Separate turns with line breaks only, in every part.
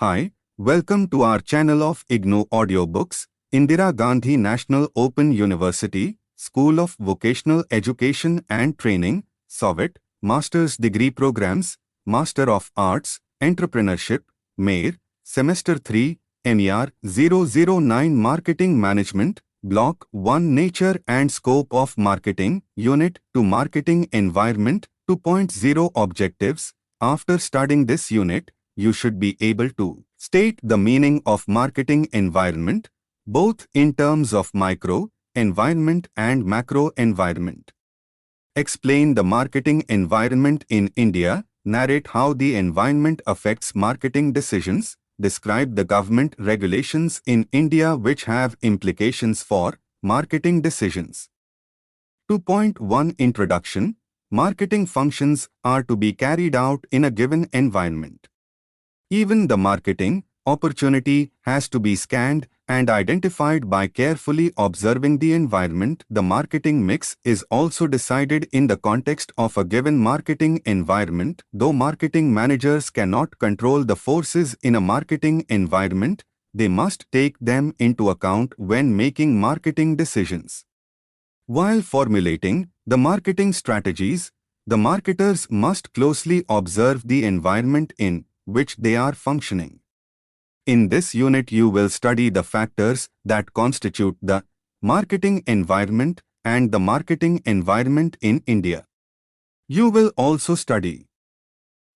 Hi, welcome to our channel of IGNOU audiobooks, Indira Gandhi National Open University, School of Vocational Education and Training, SOVET, Master's Degree Programs, Master of Arts, Entrepreneurship, MER, Semester 3, MER 009 Marketing Management, Block-1 Nature and Scope of Marketing, Unit-2 Marketing Environment 2.0 Objectives. After studying this unit, you should be able to state the meaning of marketing environment, both in terms of micro environment and macro environment. Explain the marketing environment in India, narrate how the environment affects marketing decisions, describe the government regulations in India which have implications for marketing decisions. 2.1 Introduction. Marketing functions are to be carried out in a given environment. Even the marketing opportunity has to be scanned and identified by carefully observing the environment. The marketing mix is also decided in the context of a given marketing environment. Though marketing managers cannot control the forces in a marketing environment, they must take them into account when making marketing decisions. While formulating the marketing strategies, the marketers must closely observe the environment in which they are functioning. In this unit, you will study the factors that constitute the marketing environment and the marketing environment in India. You will also study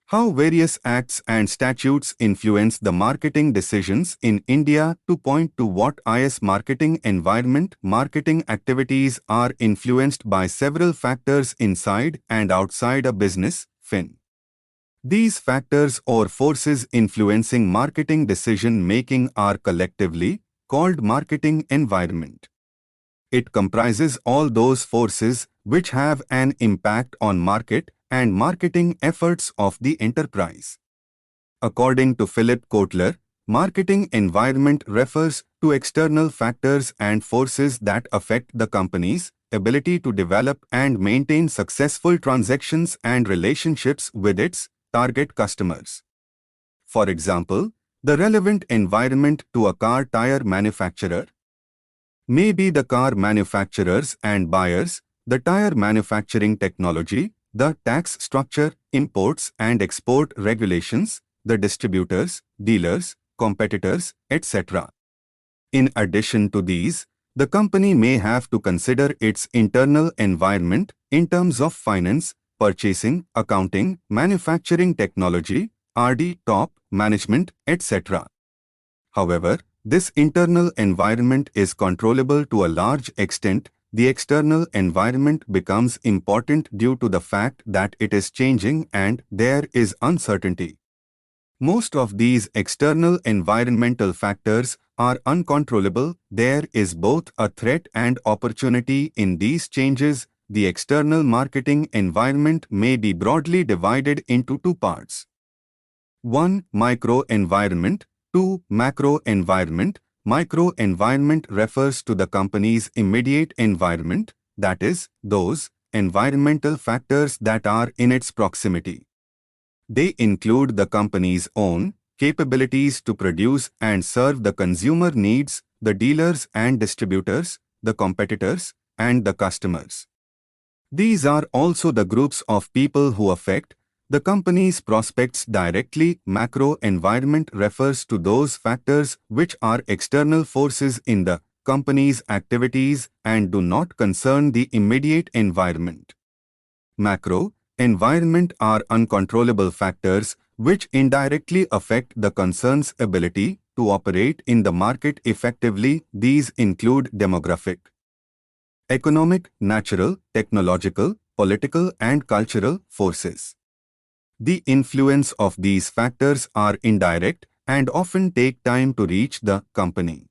how various acts and statutes influence the marketing decisions in India. 2.2 What is marketing environment? Marketing activities are influenced by several factors inside and outside a business, fin. These factors or forces influencing marketing decision-making are collectively called marketing environment. It comprises all those forces which have an impact on market and marketing efforts of the enterprise. According to Philip Kotler, marketing environment refers to external factors and forces that affect the company's ability to develop and maintain successful transactions and relationships with its target customers. For example, the relevant environment to a car tire manufacturer may be the car manufacturers and buyers, the tire manufacturing technology, the tax structure, imports and export regulations, the distributors, dealers, competitors, etc. In addition to these, the company may have to consider its internal environment in terms of finance, purchasing, accounting, manufacturing technology, R&D, top management, etc. However, this internal environment is controllable to a large extent. The external environment becomes important due to the fact that it is changing and there is uncertainty. Most of these external environmental factors are uncontrollable. There is both a threat and opportunity in these changes. The external marketing environment may be broadly divided into two parts. 1. Micro-environment. 2. Macro-environment. Micro-environment refers to the company's immediate environment, that is, those environmental factors that are in its proximity. They include the company's own capabilities to produce and serve the consumer needs, the dealers and distributors, the competitors, and the customers. These are also the groups of people who affect the company's prospects directly. Macro environment refers to those factors which are external forces in the company's activities and do not concern the immediate environment. Macro environment are uncontrollable factors which indirectly affect the concern's ability to operate in the market effectively. These include demographic, economic, natural, technological, political and cultural forces. The influence of these factors are indirect and often take time to reach the company.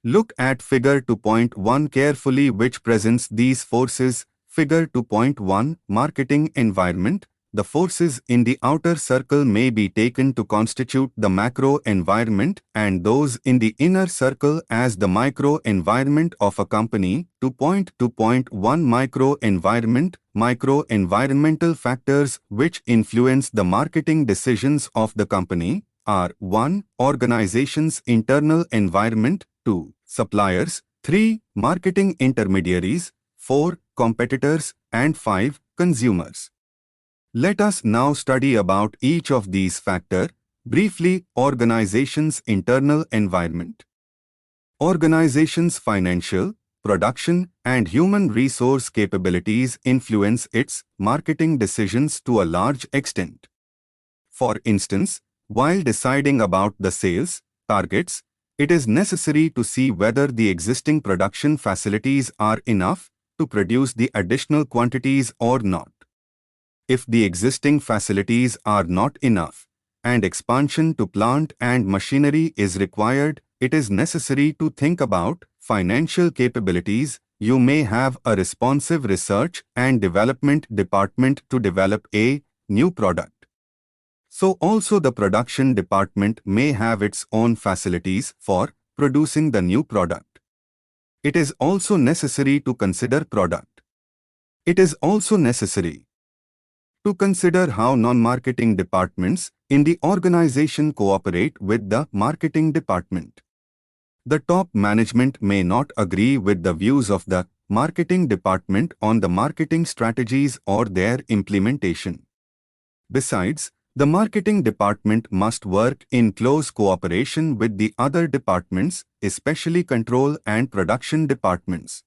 Look at Figure 2.1 carefully, which presents these forces. Figure 2.1 Marketing environment. The forces in the outer circle may be taken to constitute the macro environment and those in the inner circle as the micro environment of a company. 2.2.1 Micro environment. Micro-environmental factors which influence the marketing decisions of the company are 1. Organization's internal environment, 2. Suppliers, 3. Marketing intermediaries, 4. Competitors, and 5. Consumers. Let us now study about each of these factors. Briefly, organization's internal environment. Organization's financial, production, and human resource capabilities influence its marketing decisions to a large extent. For instance, while deciding about the sales targets, it is necessary to see whether the existing production facilities are enough to produce the additional quantities or not. If the existing facilities are not enough, and expansion to plant and machinery is required, it is necessary to think about financial capabilities. You may have a responsive research and development department to develop a new product. So also the production department may have its own facilities for producing the new product. It is also necessary to consider product. It is also necessary to consider how non-marketing departments in the organization cooperate with the marketing department. The top management may not agree with the views of the marketing department on the marketing strategies or their implementation. Besides, the marketing department must work in close cooperation with the other departments, especially control and production departments.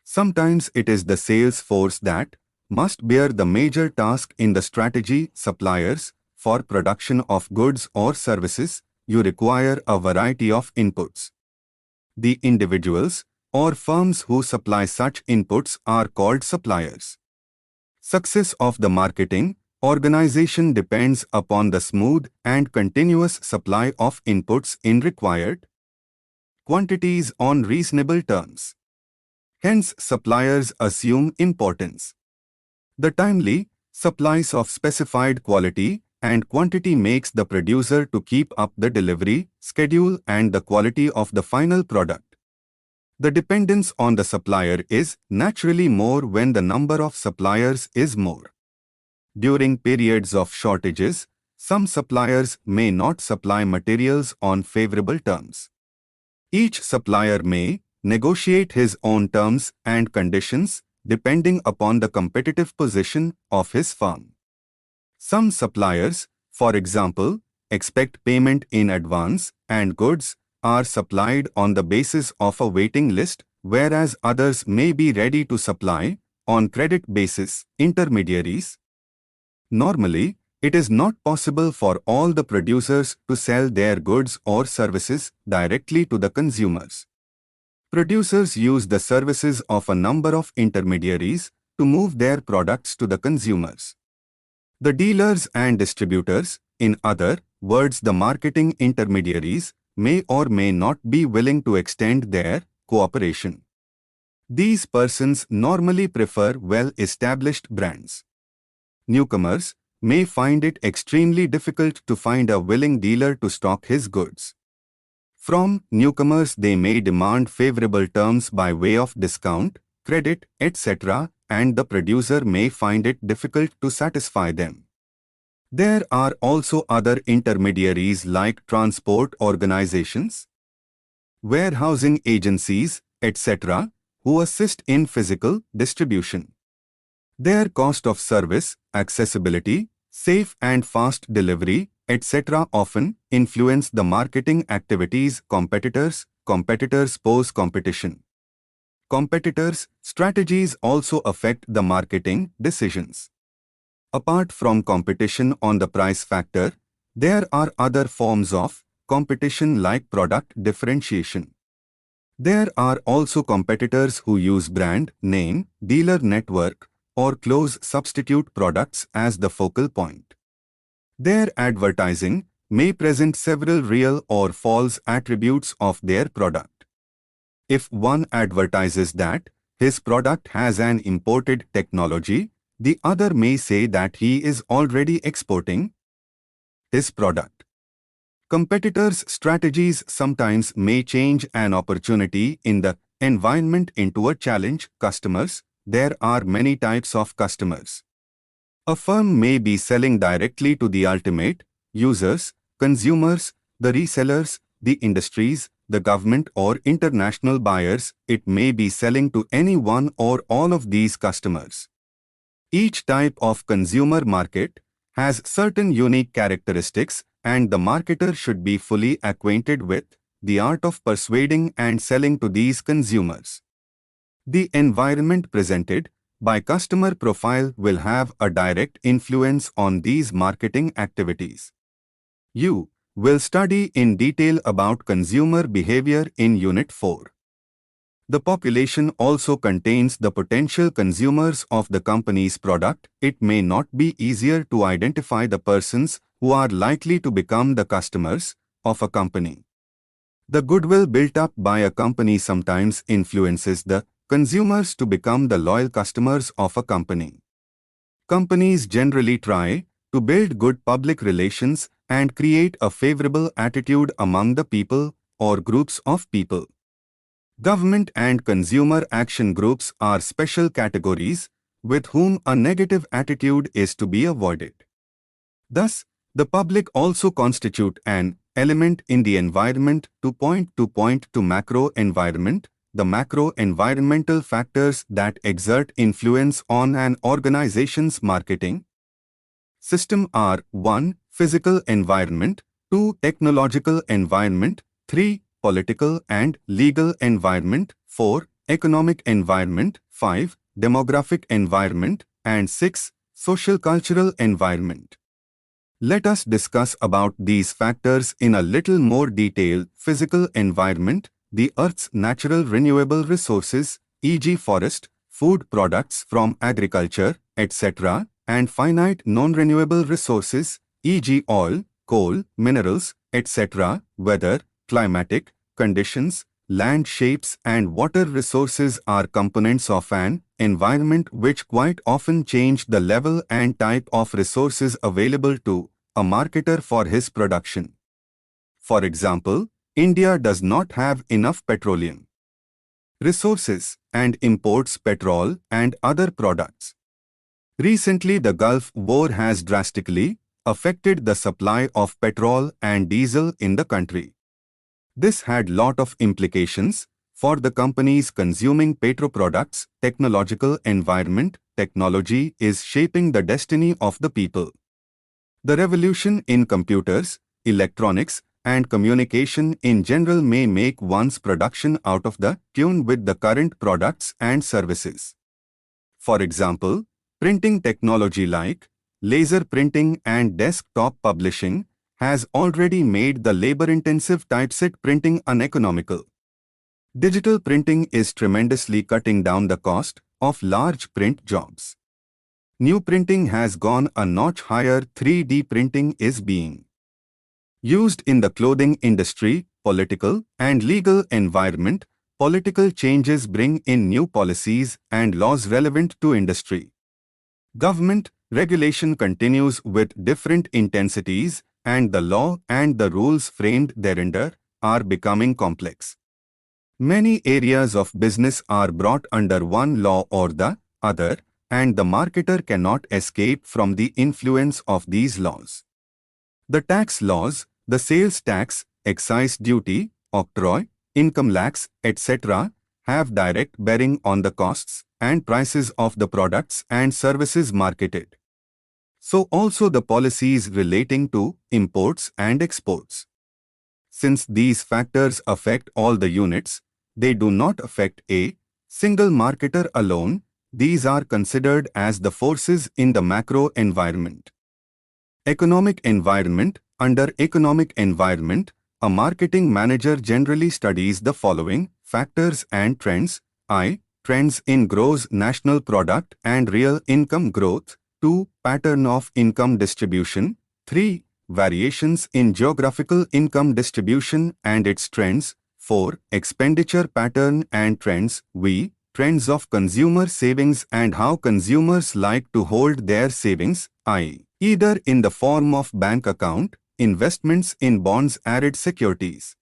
Sometimes it is the sales force that must bear the major task in the strategy. Suppliers, for production of goods or services, you require a variety of inputs. The individuals or firms who supply such inputs are called suppliers. Success of the marketing organization depends upon the smooth and continuous supply of inputs in required quantities on reasonable terms. Hence, suppliers assume importance. The timely supplies of specified quality and quantity makes the producer to keep up the delivery schedule and the quality of the final product. The dependence on the supplier is naturally more when the number of suppliers is more. During periods of shortages, some suppliers may not supply materials on favorable terms. Each supplier may negotiate his own terms and conditions depending upon the competitive position of his firm. Some suppliers, for example, expect payment in advance and goods are supplied on the basis of a waiting list, whereas others may be ready to supply on credit basis. Intermediaries. Normally, it is not possible for all the producers to sell their goods or services directly to the consumers. Producers use the services of a number of intermediaries to move their products to the consumers. The dealers and distributors, in other words the marketing intermediaries, may or may not be willing to extend their cooperation. These persons normally prefer well-established brands. Newcomers may find it extremely difficult to find a willing dealer to stock his goods. From newcomers they may demand favorable terms by way of discount, credit, etc., and the producer may find it difficult to satisfy them. There are also other intermediaries like transport organizations, warehousing agencies, etc., who assist in physical distribution. Their cost of service, accessibility, safe and fast delivery, etc. often influence the marketing activities. Competitors pose competition. Competitors' strategies also affect the marketing decisions. Apart from competition on the price factor, there are other forms of competition like product differentiation. There are also competitors who use brand, name, dealer network, or close substitute products as the focal point. Their advertising may present several real or false attributes of their product. If one advertises that his product has an imported technology, the other may say that he is already exporting his product. Competitors' strategies sometimes may change an opportunity in the environment into a challenge. Customers. There are many types of customers. A firm may be selling directly to the ultimate users, consumers, the resellers, the industries, the government or international buyers. It may be selling to any one or all of these customers. Each type of consumer market has certain unique characteristics, and the marketer should be fully acquainted with the art of persuading and selling to these consumers. The environment presented by customer profile will have a direct influence on these marketing activities. You will study in detail about consumer behavior in Unit 4. The population also contains the potential consumers of the company's product. It may not be easier to identify the persons who are likely to become the customers of a company. The goodwill built up by a company sometimes influences the consumers to become the loyal customers of a company. Companies generally try to build good public relations and create a favorable attitude among the people or groups of people. Government and consumer action groups are special categories with whom a negative attitude is to be avoided. Thus, the public also constitute an element in the environment. To point to macro environment. The macro-environmental factors that exert influence on an organization's marketing system are 1. Physical environment, 2. Technological environment, 3. Political and legal environment, 4. Economic environment, 5. Demographic environment, and 6. Social-cultural environment. Let us discuss about these factors in a little more detail. Physical environment, the Earth's natural renewable resources, e.g. forest, food products from agriculture, etc., and finite non-renewable resources, e.g. oil, coal, minerals, etc., weather, climatic conditions, land shapes and water resources are components of an environment which quite often change the level and type of resources available to a marketer for his production. For example, India does not have enough petroleum resources and imports petrol and other products. Recently, the Gulf War has drastically affected the supply of petrol and diesel in the country. This had lot of implications for the companies consuming petroproducts. Technological environment. Technology is shaping the destiny of the people. The revolution in computers, electronics, and communication in general may make one's production out of the tune with the current products and services. For example, printing technology like laser printing and desktop publishing has already made the labor-intensive typeset printing uneconomical. Digital printing is tremendously cutting down the cost of large print jobs. New printing has gone a notch higher. 3D printing is being used in the clothing industry. Political and legal environment. Political changes bring in new policies and laws relevant to industry. Government regulation continues with different intensities, and the law and the rules framed thereunder are becoming complex. Many areas of business are brought under one law or the other, and the marketer cannot escape from the influence of these laws. The tax laws, the sales tax, excise duty, octroi, income tax, etc., have direct bearing on the costs and prices of the products and services marketed. So also the policies relating to imports and exports. Since these factors affect all the units, they do not affect a single marketer alone. These are considered as the forces in the macro environment. Economic environment. Under economic environment, a marketing manager generally studies the following factors and trends. I. Trends in gross national product and real income growth. 2. Pattern of income distribution. 3. Variations in geographical income distribution and its trends. 4. Expenditure pattern and trends. V. Trends of consumer savings and how consumers like to hold their savings. I. Either in the form of bank account, investments in bonds, added securities,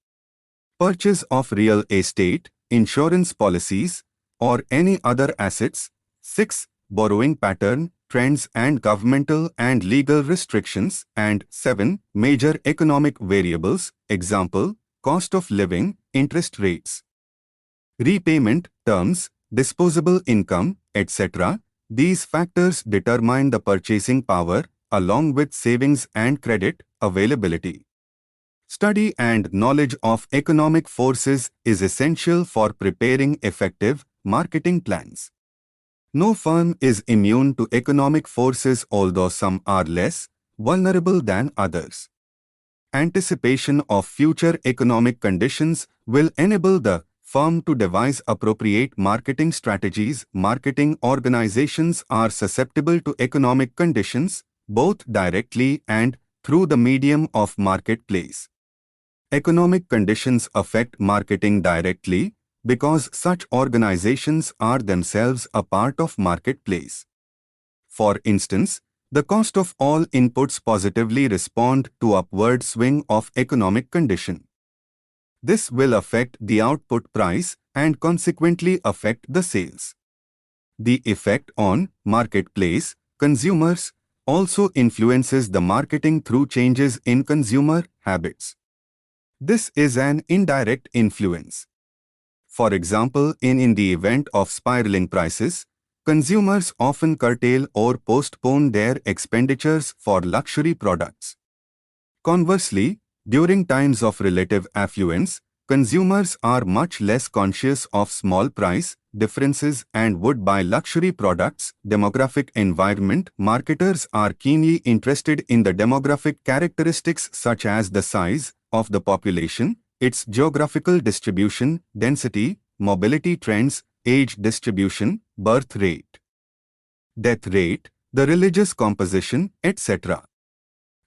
purchase of real estate, insurance policies, or any other assets. 6. Borrowing pattern, trends and governmental and legal restrictions, and 7. Major economic variables, example, cost of living, interest rates, repayment terms, disposable income, etc. These factors determine the purchasing power, along with savings and credit availability. Study and knowledge of economic forces is essential for preparing effective marketing plans. No firm is immune to economic forces, although some are less vulnerable than others. Anticipation of future economic conditions will enable the firm to devise appropriate marketing strategies. Marketing organizations are susceptible to economic conditions, both directly and through the medium of marketplace. Economic conditions affect marketing directly because such organizations are themselves a part of marketplace. For instance, the cost of all inputs positively respond to upward swing of economic condition. This will affect the output price and consequently affect the sales. The effect on marketplace consumers also influences the marketing through changes in consumer habits. This is an indirect influence. For example, in the event of spiraling prices, consumers often curtail or postpone their expenditures for luxury products. Conversely, during times of relative affluence, consumers are much less conscious of small price differences and would buy luxury products. Demographic environment. Marketers are keenly interested in the demographic characteristics such as the size of the population, its geographical distribution, density, mobility trends, age distribution, birth rate, death rate, the religious composition, etc.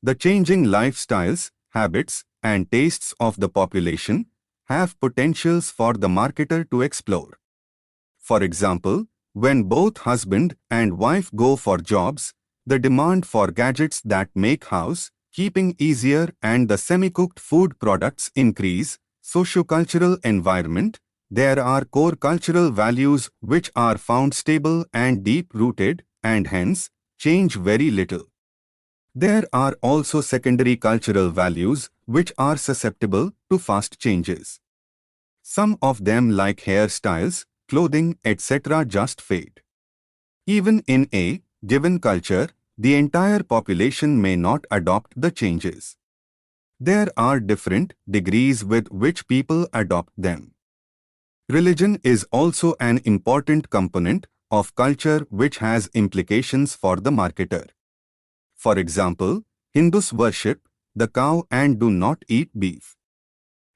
The changing lifestyles, habits, and tastes of the population have potentials for the marketer to explore. For example, when both husband and wife go for jobs, the demand for gadgets that make housekeeping easier and the semi-cooked food products increase. Sociocultural environment. There are core cultural values which are found stable and deep-rooted and hence change very little. There are also secondary cultural values which are susceptible to fast changes. Some of them, like hairstyles, clothing, etc., just fade. Even in a given culture, the entire population may not adopt the changes. There are different degrees with which people adopt them. Religion is also an important component of culture which has implications for the marketer. For example, Hindus worship the cow and do not eat beef.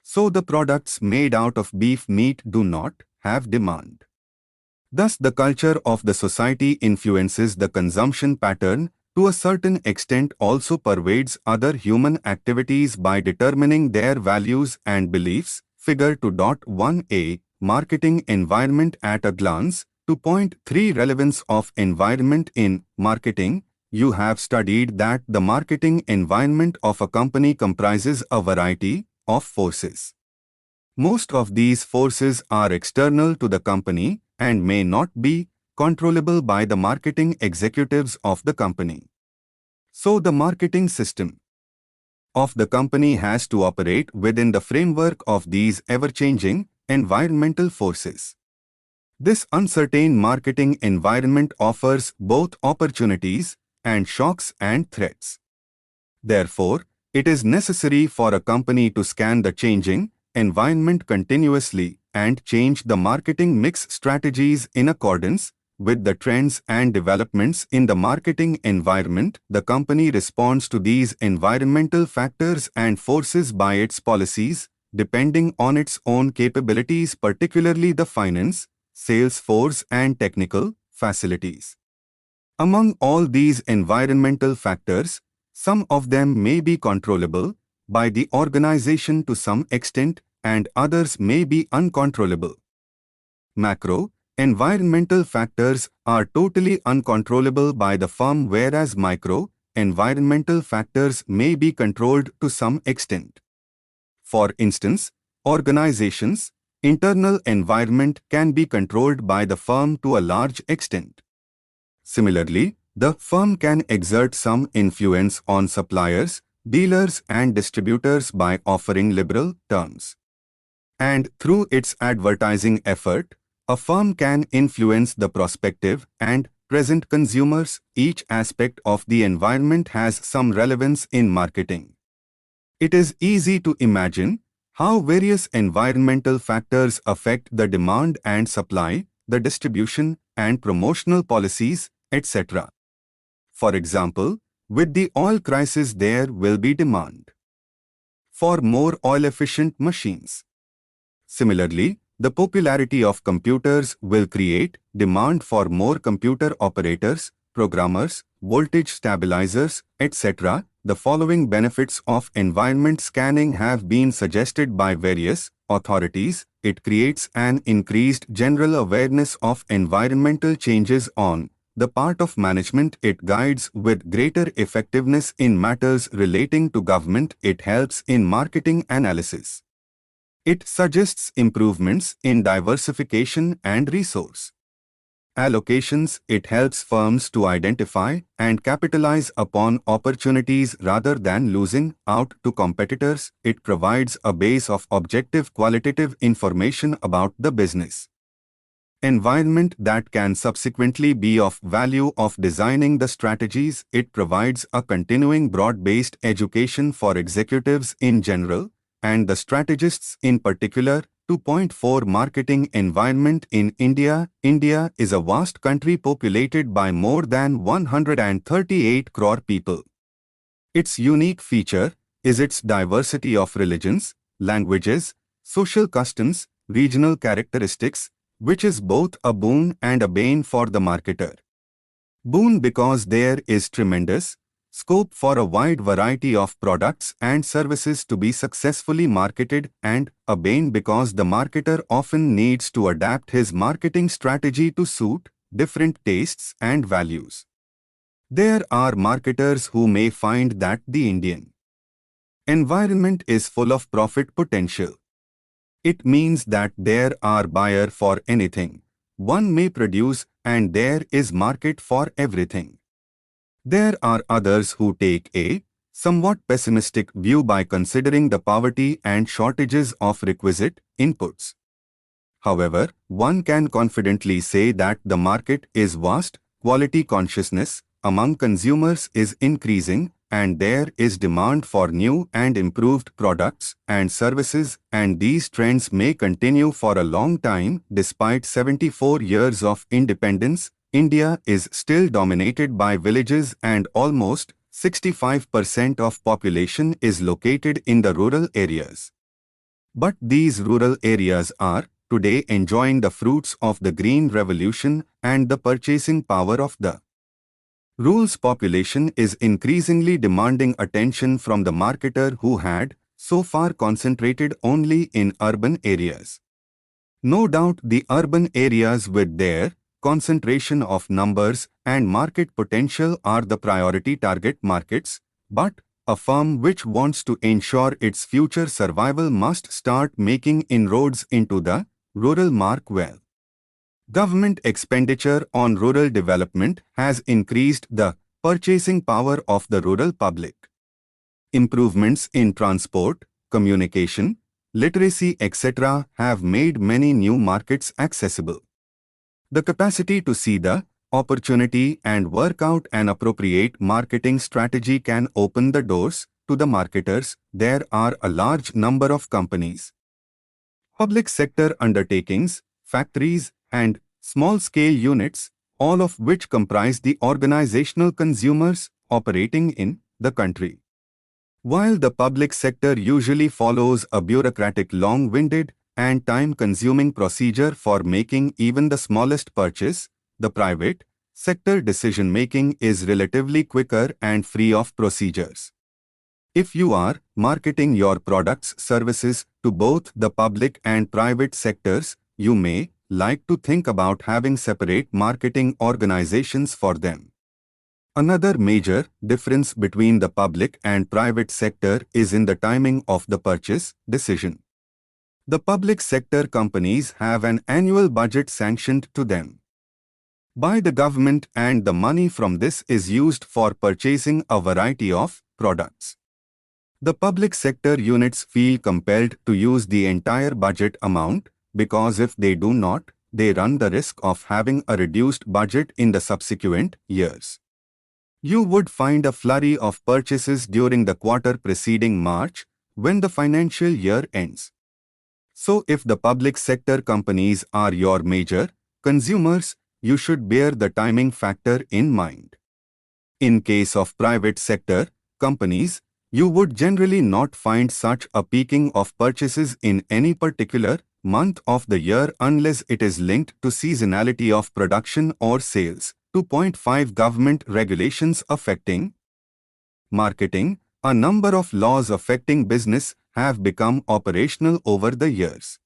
So the products made out of beef meat do not have demand. Thus, the culture of the society influences the consumption pattern to a certain extent, also pervades other human activities by determining their values and beliefs. Figure 2.1a Marketing environment at a glance. 2.3 Relevance of environment in marketing. You have studied that the marketing environment of a company comprises a variety of forces. Most of these forces are external to the company and may not be controllable by the marketing executives of the company. So the marketing system of the company has to operate within the framework of these ever-changing environmental forces. This uncertain marketing environment offers both opportunities and shocks and threats. Therefore, it is necessary for a company to scan the changing environment continuously and change the marketing mix strategies in accordance with the trends and developments in the marketing environment. The company responds to these environmental factors and forces by its policies, depending on its own capabilities, particularly the finance, sales force, and technical facilities. Among all these environmental factors, some of them may be controllable by the organization to some extent, and others may be uncontrollable. Macro environmental factors are totally uncontrollable by the firm, whereas micro environmental factors may be controlled to some extent. For instance, organizations' internal environment can be controlled by the firm to a large extent. Similarly, The firm can exert some influence on suppliers, dealers and distributors by offering liberal terms. And through its advertising effort, a firm can influence the prospective and present consumers. Each aspect of the environment has some relevance in marketing. It is easy to imagine how various environmental factors affect the demand and supply, the distribution and promotional policies, etc. For example, with the oil crisis there will be demand for more oil-efficient machines. Similarly, the popularity of computers will create demand for more computer operators, programmers, voltage stabilizers, etc. The following benefits of environment scanning have been suggested by various authorities. It creates an increased general awareness of environmental changes on the part of management. It guides with greater effectiveness in matters relating to government. It helps in marketing analysis. It suggests improvements in diversification and resource allocations. It helps firms to identify and capitalize upon opportunities rather than losing out to competitors. It provides a base of objective qualitative information about the business environment that can subsequently be of value of designing the strategies. It provides a continuing broad-based education for executives in general and the strategists in particular. 2.4 Marketing environment in India. India is a vast country populated by more than 138 crore people. Its unique feature is its diversity of religions, languages, social customs, regional characteristics, which is both a boon and a bane for the marketer. Boon because there is tremendous scope for a wide variety of products and services to be successfully marketed, and a bane because the marketer often needs to adapt his marketing strategy to suit different tastes and values. There are marketers who may find that the Indian environment is full of profit potential. It means that there are buyers for anything one may produce and there is market for everything. There are others who take a somewhat pessimistic view by considering the poverty and shortages of requisite inputs. However, one can confidently say that the market is vast, quality consciousness among consumers is increasing, and there is demand for new and improved products and services, and these trends may continue for a long time. Despite 74 years of independence, India is still dominated by villages and almost 65% of population is located in the rural areas. But these rural areas are today enjoying the fruits of the Green Revolution, and the purchasing power of the rural population is increasingly demanding attention from the marketer who had so far concentrated only in urban areas. No doubt the urban areas with their concentration of numbers and market potential are the priority target markets, but a firm which wants to ensure its future survival must start making inroads into the rural market well. Government expenditure on rural development has increased the purchasing power of the rural public. Improvements in transport, communication, literacy, etc. have made many new markets accessible. The capacity to see the opportunity and work out an appropriate marketing strategy can open the doors to the marketers. There are a large number of companies, public sector undertakings, factories, and small-scale units, all of which comprise the organizational consumers operating in the country. While the public sector usually follows a bureaucratic, long-winded, and time-consuming procedure for making even the smallest purchase, the private sector decision-making is relatively quicker and free of procedures. If you are marketing your products, services to both the public and private sectors, you may like to think about having separate marketing organizations for them. Another major difference between the public and private sector is in the timing of the purchase decision. The public sector companies have an annual budget sanctioned to them. by the government, and the money from this is used for purchasing a variety of products. The public sector units feel compelled to use the entire budget amount because if they do not, they run the risk of having a reduced budget in the subsequent years. You would find a flurry of purchases during the quarter preceding March, when the financial year ends. So if the public sector companies are your major consumers, you should bear the timing factor in mind. In case of private sector companies, you would generally not find such a peaking of purchases in any particular month of the year unless it is linked to seasonality of production or sales. 2.5 Government regulations affecting marketing. A number of laws affecting business have become operational over the years.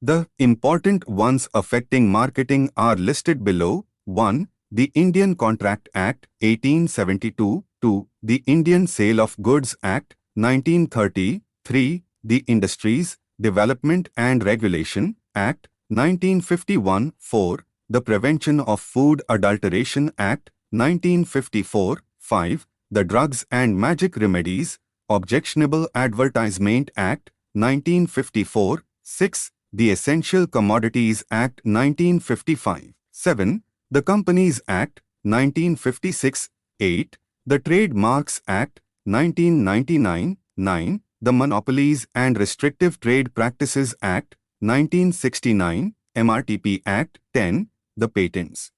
The important ones affecting marketing are listed below. 1. The Indian Contract Act 1872. 2. The Indian Sale of Goods Act 1930. 3. The Industries Development and Regulation Act 1951. 4. The Prevention of Food Adulteration Act 1954. 5. The Drugs and Magic Remedies Objectionable Advertisement Act 1954. 6. The Essential Commodities Act 1955. 7. The Companies Act 1956. 8. The Trademarks Act 1999. 9. The Monopolies and Restrictive Trade Practices Act 1969. MRTP Act 10. The Patents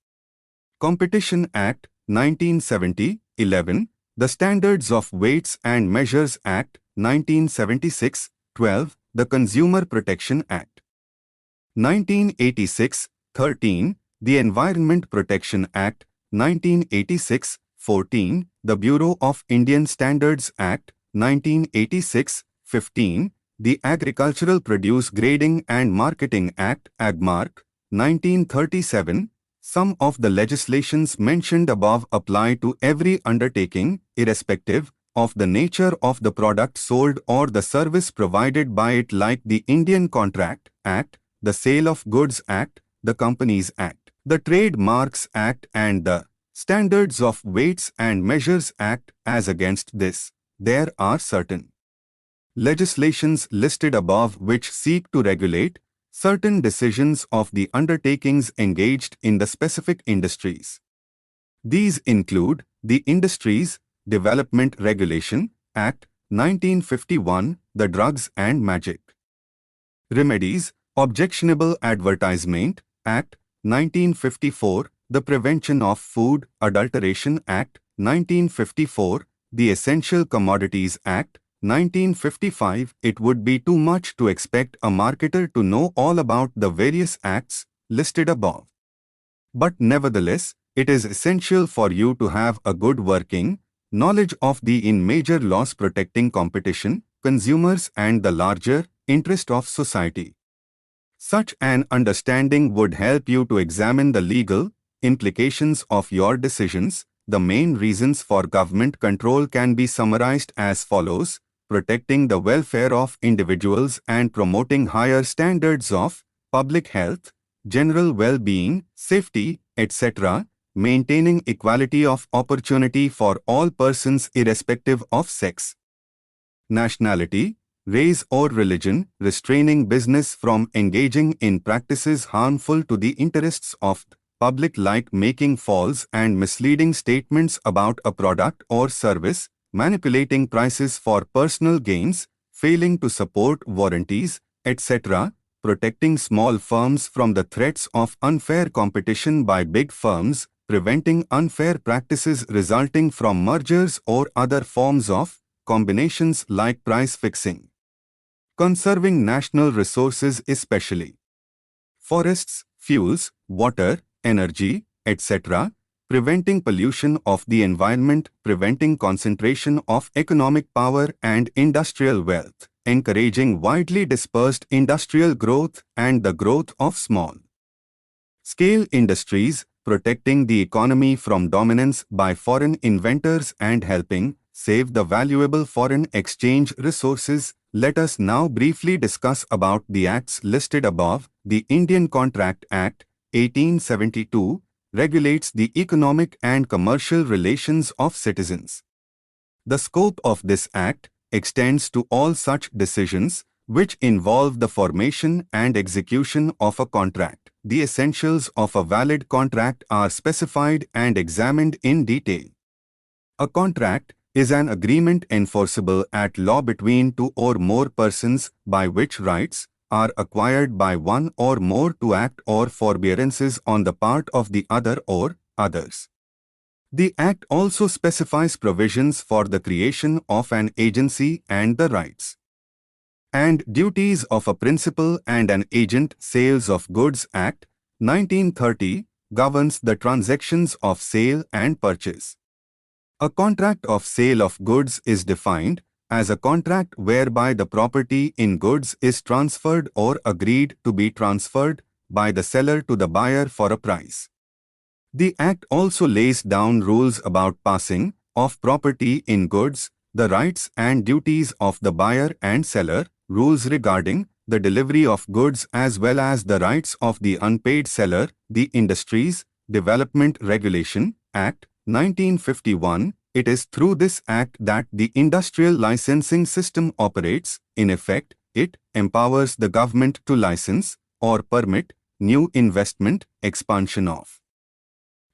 Competition Act 1970. 11. The Standards of Weights and Measures Act 1976. 12. The Consumer Protection Act 1986. 13. The Environment Protection Act 1986. 14. The Bureau of Indian Standards Act 1986. 15. The Agricultural Produce Grading and Marketing Act (AGMARC) 1937. Some of the legislations mentioned above apply to every undertaking, irrespective of the nature of the product sold or the service provided by it, like the Indian Contract Act, the Sale of Goods Act, the Companies Act, the Trademarks Act and the Standards of Weights and Measures Act. As against this, there are certain legislations listed above which seek to regulate certain decisions of the undertakings engaged in the specific industries. These include the Industries Development Regulation Act 1951, the Drugs and Magic Remedies Objectionable Advertisement Act 1954, the Prevention of Food Adulteration Act 1954, the Essential Commodities Act 1955. It would be too much to expect a marketer to know all about the various acts listed above. But nevertheless, it is essential for you to have a good working knowledge of the major laws protecting competition, consumers and the larger interest of society. Such an understanding would help you to examine the legal implications of your decisions. The main reasons for government control can be summarized as follows: protecting the welfare of individuals and promoting higher standards of public health, general well-being, safety, etc., maintaining equality of opportunity for all persons irrespective of sex, nationality, race or religion, restraining business from engaging in practices harmful to the interests of the public, like making false and misleading statements about a product or service, manipulating prices for personal gains, failing to support warranties, etc., protecting small firms from the threats of unfair competition by big firms, preventing unfair practices resulting from mergers or other forms of combinations like price fixing, conserving national resources especially forests, fuels, water, energy, etc., preventing pollution of the environment, preventing concentration of economic power and industrial wealth, encouraging widely dispersed industrial growth and the growth of small-scale industries, protecting the economy from dominance by foreign inventors and helping save the valuable foreign exchange resources. Let us now briefly discuss about the acts listed above: the Indian Contract Act 1872, regulates the economic and commercial relations of citizens. The scope of this Act extends to all such decisions which involve the formation and execution of a contract. The essentials of a valid contract are specified and examined in detail. A contract is an agreement enforceable at law between two or more persons by which rights are acquired by one or more to act or forbearances on the part of the other or others. The Act also specifies provisions for the creation of an agency and the rights and duties of a principal and an agent. Sales of Goods Act, 1930, governs the transactions of sale and purchase. A contract of sale of goods is defined as a contract whereby the property in goods is transferred or agreed to be transferred by the seller to the buyer for a price. The Act also lays down rules about passing of property in goods, the rights and duties of the buyer and seller, rules regarding the delivery of goods as well as the rights of the unpaid seller. The Industries Development Regulation Act, 1951. It is through this Act that the industrial licensing system operates. In effect, it empowers the government to license or permit new investment, expansion of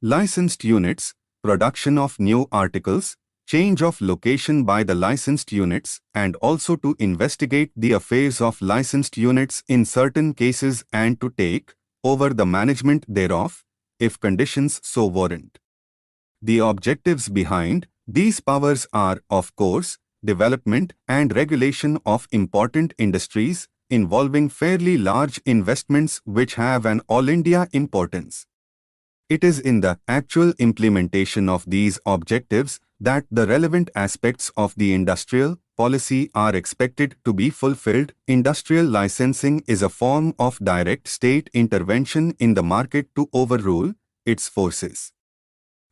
licensed units, production of new articles, change of location by the licensed units, and also to investigate the affairs of licensed units in certain cases and to take over the management thereof, if conditions so warrant. The objectives behind these powers are, of course, development and regulation of important industries involving fairly large investments which have an all-India importance. It is in the actual implementation of these objectives that the relevant aspects of the industrial policy are expected to be fulfilled. Industrial licensing is a form of direct state intervention in the market to overrule its forces.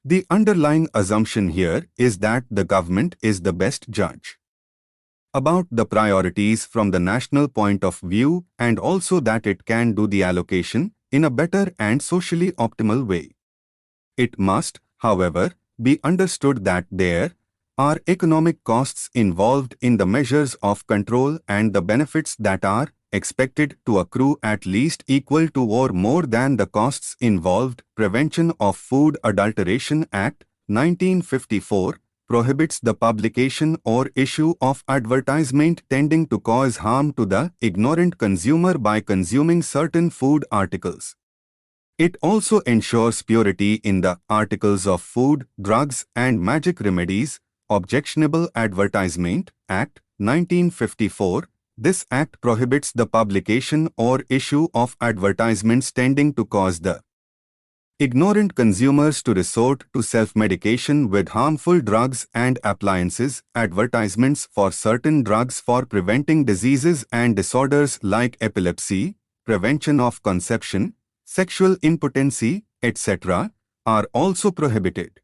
The underlying assumption here is that the government is the best judge about the priorities from the national point of view and also that it can do the allocation in a better and socially optimal way. It must, however, be understood that there are economic costs involved in the measures of control and the benefits that are expected to accrue at least equal to or more than the costs involved. Prevention of Food Adulteration Act, 1954, prohibits the publication or issue of advertisement tending to cause harm to the ignorant consumer by consuming certain food articles. It also ensures purity in the articles of food, drugs and magic remedies. Objectionable Advertisement Act, 1954. This Act prohibits the publication or issue of advertisements tending to cause the ignorant consumers to resort to self-medication with harmful drugs and appliances. Advertisements for certain drugs for preventing diseases and disorders like epilepsy, prevention of conception, sexual impotency, etc., are also prohibited.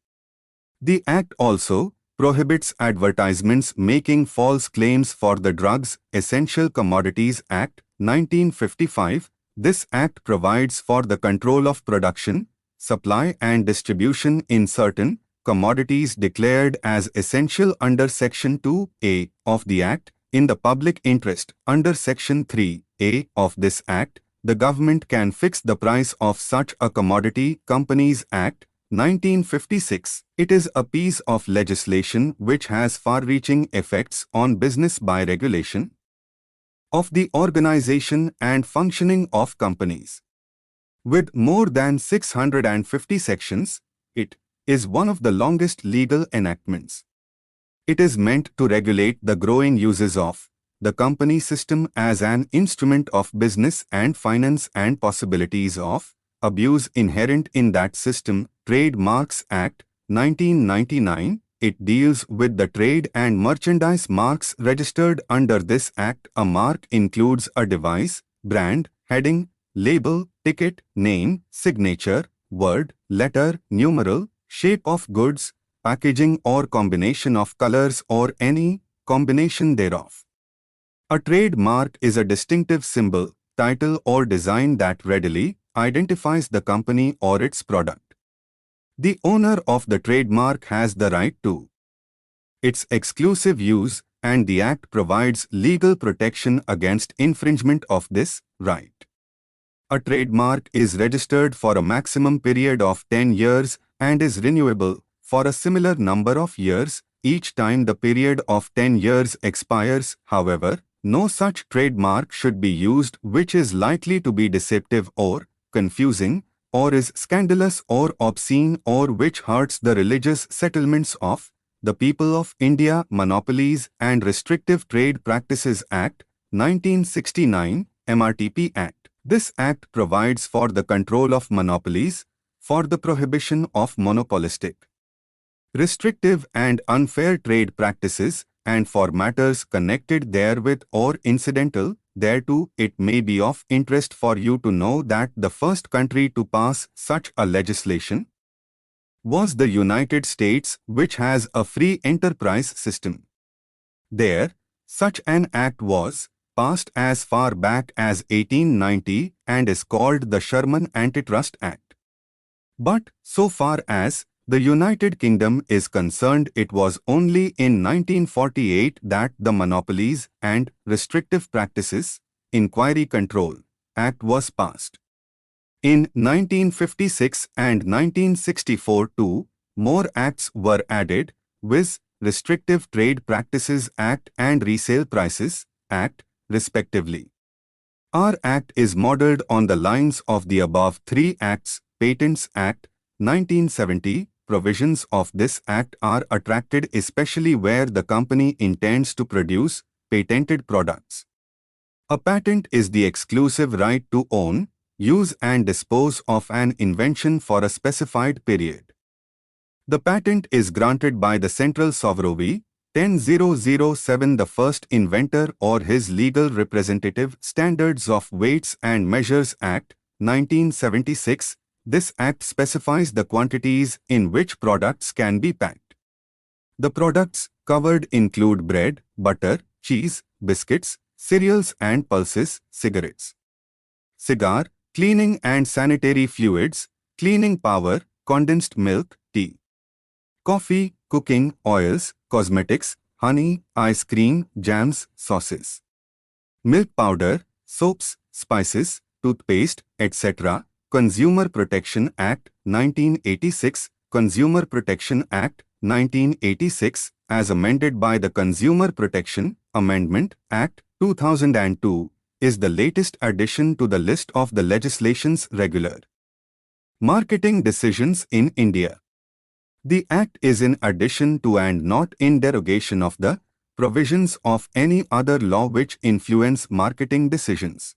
The Act also prohibits advertisements making false claims for the Drugs Essential Commodities Act, 1955. This Act provides for the control of production, supply and distribution in certain commodities declared as essential under Section 2A of the Act in the public interest. Under Section 3A of this Act, the government can fix the price of such a commodity. Companies Act, 1956. It is a piece of legislation which has far-reaching effects on business by regulation of the organization and functioning of companies. With more than 650 sections, it is one of the longest legal enactments. It is meant to regulate the growing uses of the company system as an instrument of business and finance and possibilities of abuse inherent in that system. Trademarks Act, 1999. It deals with the trade and merchandise marks registered under this Act. A mark includes a device, brand, heading, label, ticket, name, signature, word, letter, numeral, shape of goods, packaging or combination of colors or any combination thereof. A trademark is a distinctive symbol, title or design that readily identifies the company or its product. The owner of the trademark has the right to its exclusive use, and the Act provides legal protection against infringement of this right. A trademark is registered for a maximum period of 10 years and is renewable for a similar number of years each time the period of 10 years expires. However, no such trademark should be used which is likely to be deceptive or confusing, or is scandalous or obscene, or which hurts the religious settlements of the people of India. Monopolies and Restrictive Trade Practices Act, 1969, MRTP Act. This Act provides for the control of monopolies, for the prohibition of monopolistic, restrictive and unfair trade practices, and for matters connected therewith or incidental thereto. It may be of interest for you to know that the first country to pass such a legislation was the United States, which has a free enterprise system. There, such an act was passed as far back as 1890 and is called the Sherman Antitrust Act. But, so far as the United Kingdom is concerned, it was only in 1948 that the Monopolies and Restrictive Practices Inquiry Control Act was passed. In 1956 and 1964 two more acts were added, viz. Restrictive Trade Practices Act and Resale Prices Act, respectively. Our Act is modelled on the lines of the above three acts. Patents Act, 1970. Provisions of this Act are attracted especially where the company intends to produce patented products. A patent is the exclusive right to own, use and dispose of an invention for a specified period. The patent is granted by the Central Sovereign, 10007. The first inventor or his legal representative. Standards of Weights and Measures Act, 1976. This Act specifies the quantities in which products can be packed. The products covered include bread, butter, cheese, biscuits, cereals and pulses, cigarettes, cigar, cleaning and sanitary fluids, cleaning power, condensed milk, tea, coffee, cooking oils, cosmetics, honey, ice cream, jams, sauces, milk powder, soaps, spices, toothpaste, etc. Consumer Protection Act, 1986, Consumer Protection Act, 1986, as amended by the Consumer Protection Amendment Act, 2002, is the latest addition to the list of the legislation's regular marketing decisions in India. The Act is in addition to and not in derogation of the provisions of any other law which influence marketing decisions.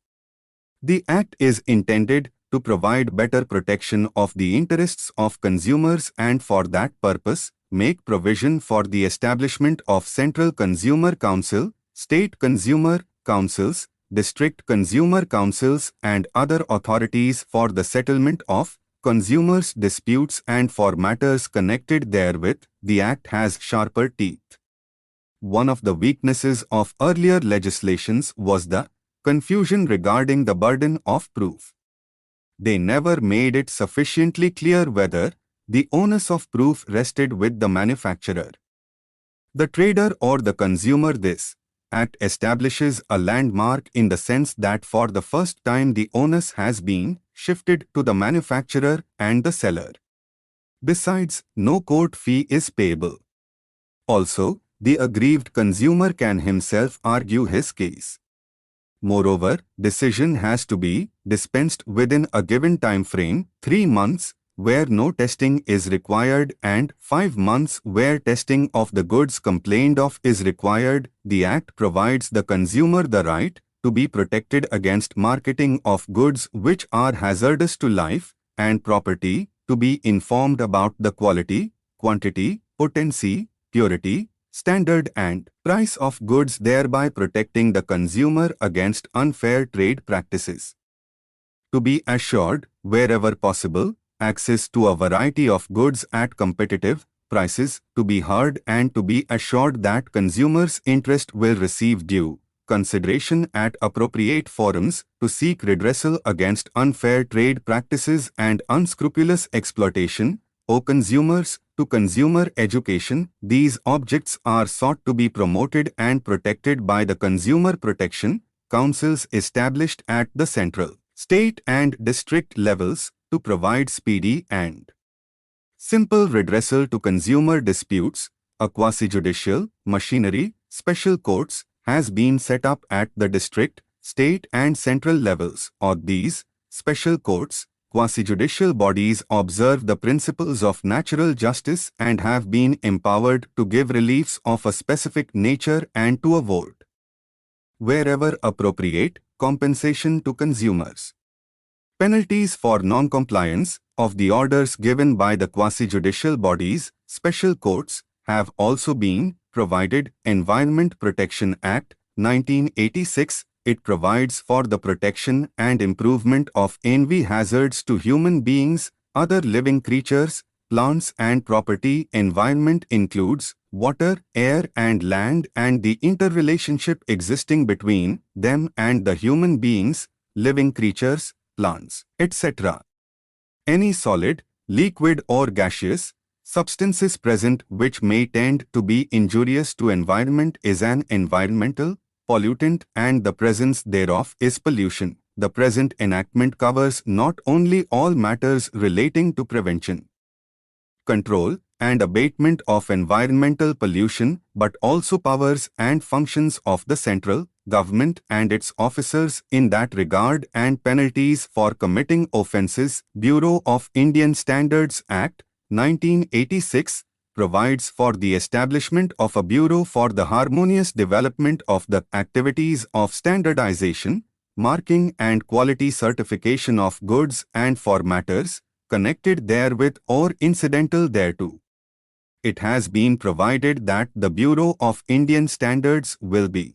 The Act is intended to provide better protection of the interests of consumers and for that purpose make provision for the establishment of Central Consumer Council, State Consumer Councils, District Consumer Councils and other authorities for the settlement of consumers' disputes and for matters connected therewith. The Act has sharper teeth. One of the weaknesses of earlier legislations was the confusion regarding the burden of proof. They never made it sufficiently clear whether the onus of proof rested with the manufacturer, the trader or the consumer. This Act establishes a landmark in the sense that for the first time the onus has been shifted to the manufacturer and the seller. Besides, no court fee is payable. Also, the aggrieved consumer can himself argue his case. Moreover, decision has to be dispensed within a given time frame, 3 months, where no testing is required, and 5 months where testing of the goods complained of is required. The Act provides the consumer the right to be protected against marketing of goods which are hazardous to life and property, to be informed about the quality, quantity, potency, purity, standard and price of goods, thereby protecting the consumer against unfair trade practices. To be assured, wherever possible, access to a variety of goods at competitive prices, to be heard and to be assured that consumers' interest will receive due consideration at appropriate forums, to seek redressal against unfair trade practices and unscrupulous exploitation, O consumers, to consumer education, these objects are sought to be promoted and protected by the Consumer Protection Councils established at the central, state and district levels to provide speedy and simple redressal to consumer disputes. A quasi-judicial machinery, special courts, has been set up at the district, state and central levels. Or these special courts, quasi-judicial bodies observe the principles of natural justice and have been empowered to give reliefs of a specific nature and to award, wherever appropriate, compensation to consumers. Penalties for non-compliance of the orders given by the quasi-judicial bodies, special courts, have also been provided. Environment Protection Act, 1986, it provides for the protection and improvement of ENVI hazards to human beings, other living creatures, plants and property. Environment includes water, air and land and the interrelationship existing between them and the human beings, living creatures, plants, etc. Any solid, liquid or gaseous substances present which may tend to be injurious to environment is an environmental pollutant and the presence thereof is pollution. The present enactment covers not only all matters relating to prevention, control and abatement of environmental pollution but also powers and functions of the central government and its officers in that regard and penalties for committing offences. Bureau of Indian Standards Act, 1986, provides for the establishment of a bureau for the harmonious development of the activities of standardization, marking and quality certification of goods and for matters connected therewith or incidental thereto. It has been provided that the Bureau of Indian Standards will be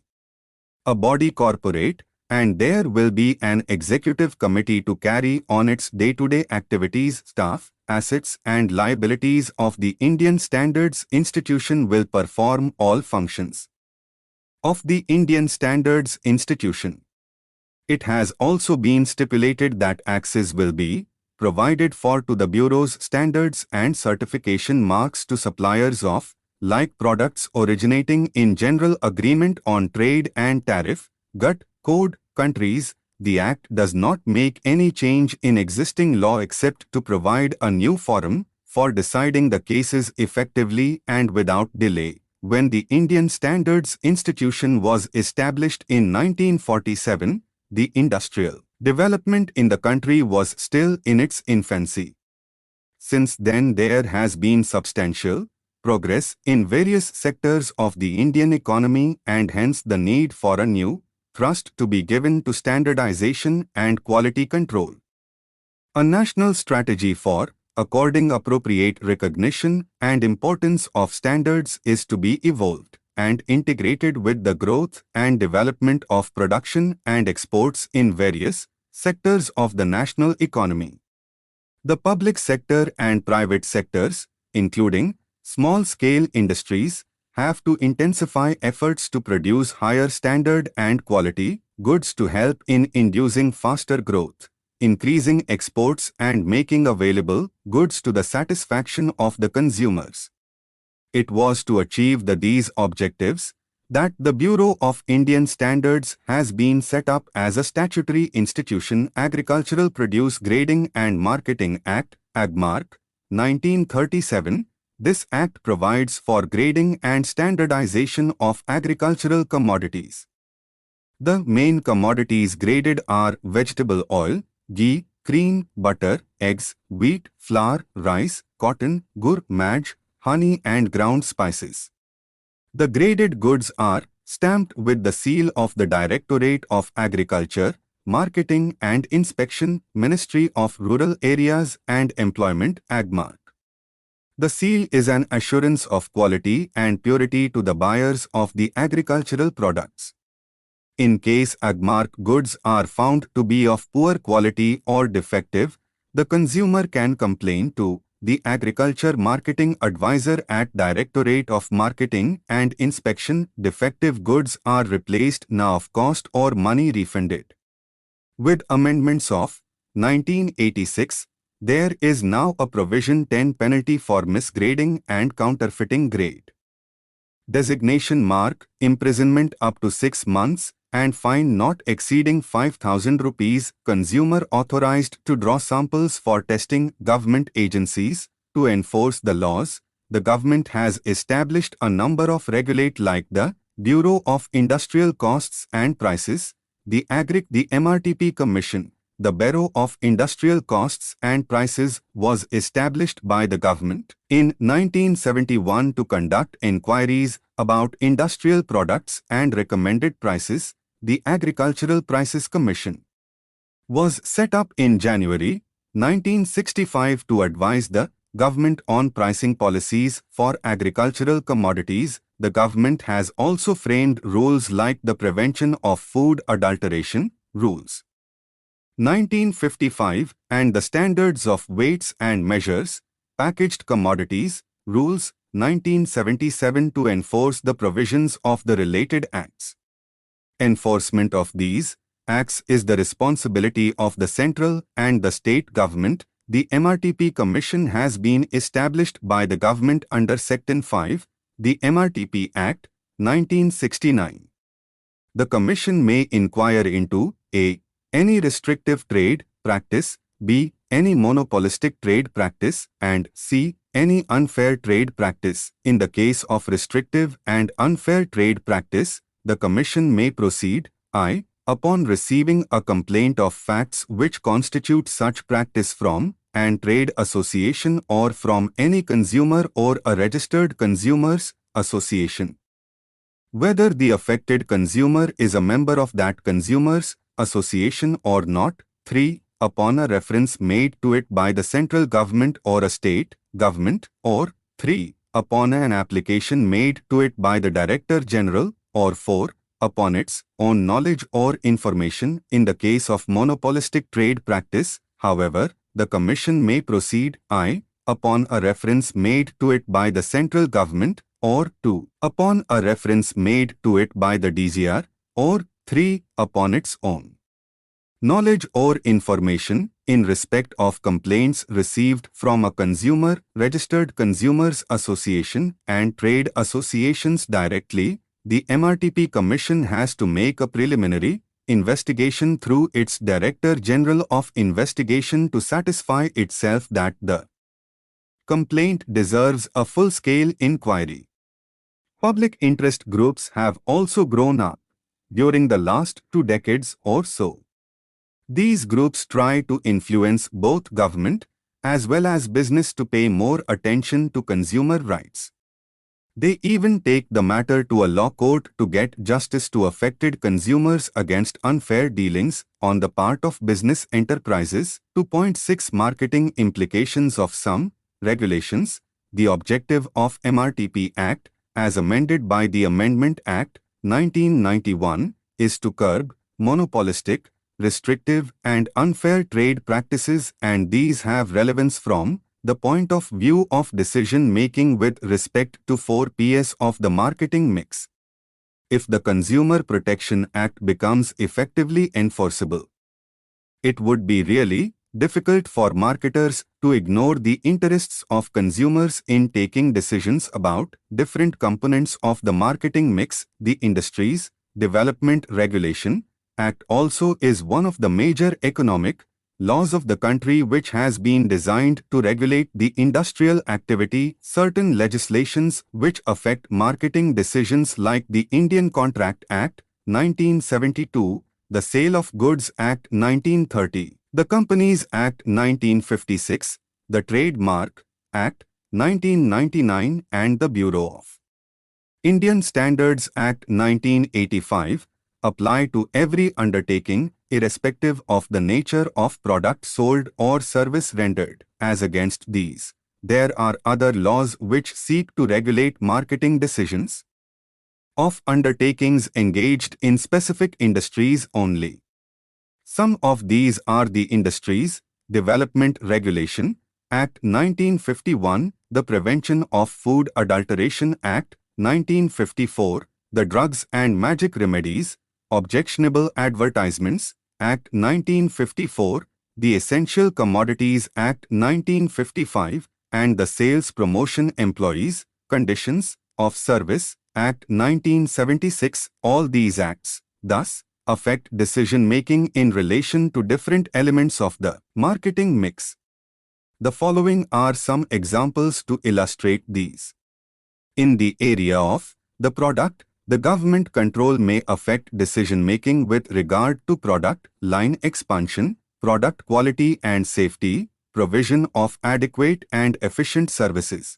a body corporate and there will be an executive committee to carry on its day-to-day activities. Staff, assets and liabilities of the Indian Standards Institution will perform all functions of the Indian Standards Institution. It has also been stipulated that access will be provided for to the Bureau's standards and certification marks to suppliers of like products originating in General Agreement on Trade and Tariff, GATT, Code, countries. The Act does not make any change in existing law except to provide a new forum for deciding the cases effectively and without delay. When the Indian Standards Institution was established in 1947, the industrial development in the country was still in its infancy. Since then there has been substantial progress in various sectors of the Indian economy and hence the need for a new thrust to be given to standardization and quality control. A national strategy for according appropriate recognition and importance of standards is to be evolved and integrated with the growth and development of production and exports in various sectors of the national economy. The public sector and private sectors, including small-scale industries, have to intensify efforts to produce higher standard and quality goods to help in inducing faster growth, increasing exports and making available goods to the satisfaction of the consumers. It was to achieve these objectives that the Bureau of Indian Standards has been set up as a statutory institution. Agricultural Produce Grading and Marketing Act, AGMARC, 1937. This Act provides for grading and standardization of agricultural commodities. The main commodities graded are vegetable oil, ghee, cream, butter, eggs, wheat, flour, rice, cotton, gur, madge, honey and ground spices. The graded goods are stamped with the seal of the Directorate of Agriculture, Marketing and Inspection, Ministry of Rural Areas and Employment, AGMARC. The seal is an assurance of quality and purity to the buyers of the agricultural products. In case AGMARC goods are found to be of poor quality or defective, the consumer can complain to the Agriculture Marketing Advisor at Directorate of Marketing and Inspection. Defective goods are replaced now of cost or money refunded. With amendments of 1986, There is now a Provision 10 penalty for misgrading and counterfeiting grade. Designation mark, imprisonment up to 6 months, and fine not exceeding 5,000 rupees. Consumer authorized to draw samples for testing. Government agencies. To enforce the laws, the government has established a number of regulate like the Bureau of Industrial Costs and Prices, the MRTP Commission. The Bureau of Industrial Costs and Prices was established by the government in 1971 to conduct inquiries about industrial products and recommended prices. The Agricultural Prices Commission was set up in January 1965 to advise the government on pricing policies for agricultural commodities. The government has also framed rules like the Prevention of Food Adulteration Rules 1955 and the Standards of Weights and Measures, Packaged Commodities, Rules 1977 to enforce the provisions of the related acts. Enforcement of these acts is the responsibility of the central and the state government. The MRTP Commission has been established by the government under Section 5, the MRTP Act, 1969. The Commission may inquire into a. Any restrictive trade practice, b. Any monopolistic trade practice, and c. Any unfair trade practice. In the case of restrictive and unfair trade practice, the Commission may proceed I. Upon receiving a complaint of facts which constitute such practice from an trade association or from any consumer or a registered consumers association, whether the affected consumer is a member of that consumers association or not. 3. Upon a reference made to it by the central government or a state government, or 3. Upon an application made to it by the Director General, or 4. Upon its own knowledge or information. In the case of monopolistic trade practice, however, the Commission may proceed I. Upon a reference made to it by the central government, or 2. Upon a reference made to it by the DGR, or 3. Upon its own knowledge or information. In respect of complaints received from a consumer, registered consumers association and trade associations directly, the MRTP Commission has to make a preliminary investigation through its Director General of Investigation to satisfy itself that the complaint deserves a full-scale inquiry. Public interest groups have also grown up during the last 2 decades or so. These groups try to influence both government as well as business to pay more attention to consumer rights. They even take the matter to a law court to get justice to affected consumers against unfair dealings on the part of business enterprises. 2.6 Marketing implications of some regulations. The objective of MRTP Act, as amended by the Amendment Act 1991, is to curb monopolistic, restrictive and unfair trade practices, and these have relevance from the point of view of decision-making with respect to 4 Ps of the marketing mix. If the Consumer Protection Act becomes effectively enforceable, it would be really difficult for marketers to ignore the interests of consumers in taking decisions about different components of the marketing mix. The Industries Development Regulation Act also is one of the major economic laws of the country which has been designed to regulate the industrial activity. Certain legislations which affect marketing decisions like the Indian Contract Act 1972, the Sale of Goods Act 1930, the Companies Act 1956, the Trademark Act 1999 and the Bureau of Indian Standards Act 1985 apply to every undertaking, irrespective of the nature of product sold or service rendered. As against these, there are other laws which seek to regulate marketing decisions of undertakings engaged in specific industries only. Some of these are the Industries Development Regulation Act 1951, the Prevention of Food Adulteration Act 1954, the Drugs and Magic Remedies, Objectionable Advertisements Act 1954, the Essential Commodities Act 1955, and the Sales Promotion Employees, Conditions of Service Act 1976, all these acts, thus, affect decision-making in relation to different elements of the marketing mix. The following are some examples to illustrate these. In the area of the product, the government control may affect decision-making with regard to product line expansion, product quality and safety, provision of adequate and efficient services.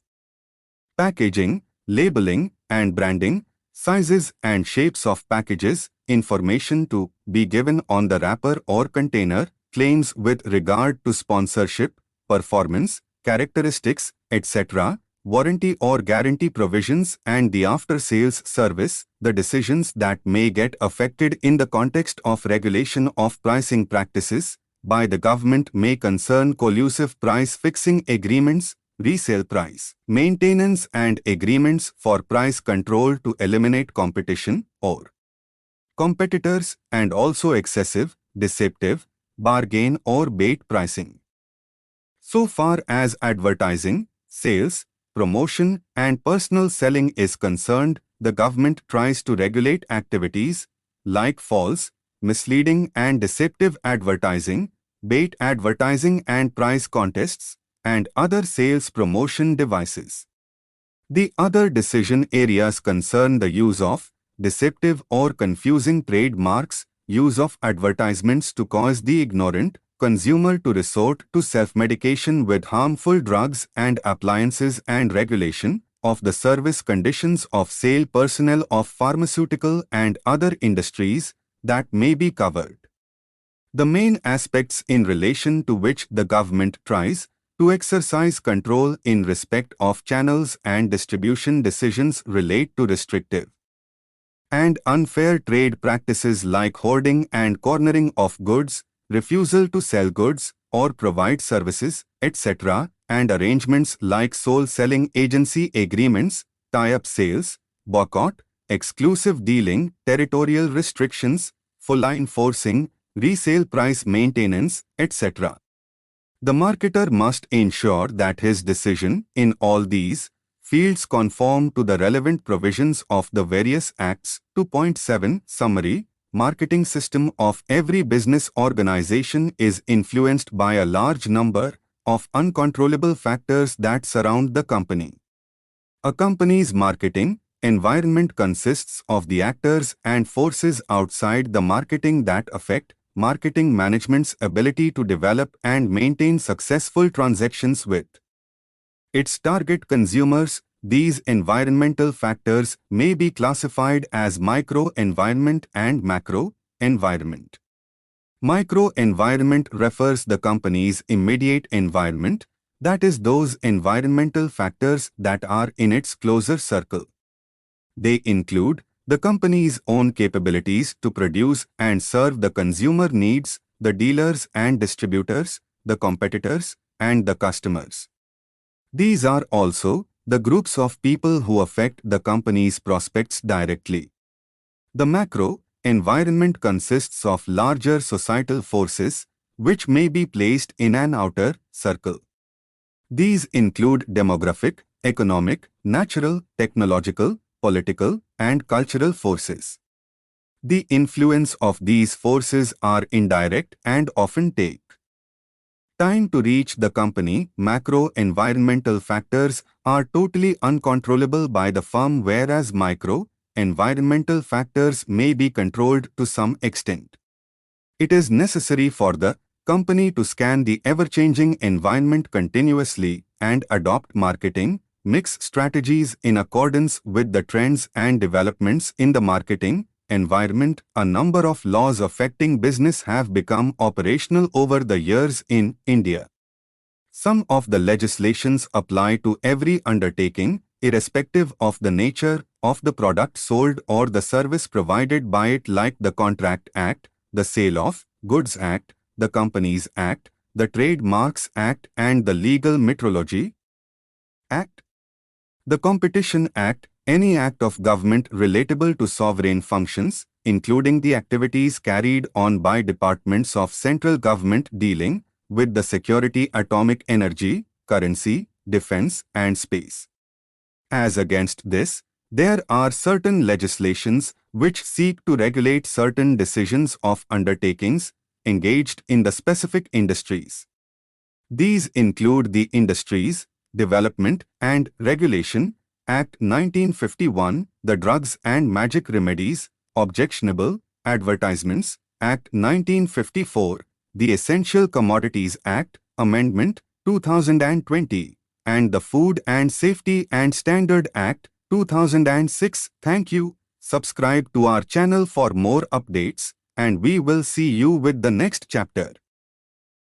Packaging, labeling and branding, sizes and shapes of packages, information to be given on the wrapper or container, claims with regard to sponsorship, performance, characteristics, etc., warranty or guarantee provisions and the after-sales service, the decisions that may get affected in the context of regulation of pricing practices by the government may concern collusive price-fixing agreements, resale price, maintenance and agreements for price control to eliminate competition or competitors and also excessive, deceptive, bargain or bait pricing. So far as advertising, sales, promotion and personal selling is concerned, the government tries to regulate activities like false, misleading and deceptive advertising, bait advertising and price contests, and other sales promotion devices. The other decision areas concern the use of deceptive or confusing trademarks, use of advertisements to cause the ignorant consumer to resort to self-medication with harmful drugs and appliances and regulation of the service conditions of sale personnel of pharmaceutical and other industries that may be covered. The main aspects in relation to which the government tries to exercise control in respect of channels and distribution decisions relate to restrictive and unfair trade practices like hoarding and cornering of goods, refusal to sell goods or provide services, etc., and arrangements like sole selling agency agreements, tie-up sales, boycott, exclusive dealing, territorial restrictions, full enforcing, resale price maintenance, etc. The marketer must ensure that his decision in all these fields conform to the relevant provisions of the various acts. 2.7 Summary. Marketing system of every business organization is influenced by a large number of uncontrollable factors that surround the company. A company's marketing environment consists of the actors and forces outside the marketing that affect marketing management's ability to develop and maintain successful transactions with its target consumers. These environmental factors may be classified as micro-environment and macro-environment. Micro-environment refers the company's immediate environment, that is those environmental factors that are in its closer circle. They include the company's own capabilities to produce and serve the consumer needs, the dealers and distributors, the competitors, and the customers. These are also the groups of people who affect the company's prospects directly. The macro environment consists of larger societal forces, which may be placed in an outer circle. These include demographic, economic, natural, technological, political, and cultural forces. The influence of these forces are indirect and often take time to reach the company. Macro-environmental factors are totally uncontrollable by the firm, whereas micro-environmental factors may be controlled to some extent. It is necessary for the company to scan the ever-changing environment continuously and adopt marketing mix strategies in accordance with the trends and developments in the marketing environment. A number of laws affecting business have become operational over the years in India. Some of the legislations apply to every undertaking, irrespective of the nature of the product sold or the service provided by it, like the Contract Act, the Sale of Goods Act, the Companies Act, the Trademarks Act, and the Legal Metrology Act. The Competition Act, any act of government relatable to sovereign functions, including the activities carried on by departments of central government dealing with the security, atomic energy, currency, defense, and space. As against this, there are certain legislations which seek to regulate certain decisions of undertakings engaged in the specific industries. These include the Industries, Development and Regulation Act 1951, the Drugs and Magic Remedies, Objectionable Advertisements Act 1954, the Essential Commodities Act, Amendment 2020, and the Food and Safety and Standard Act 2006. Thank you. Subscribe to our channel for more updates, and we will see you with the next chapter.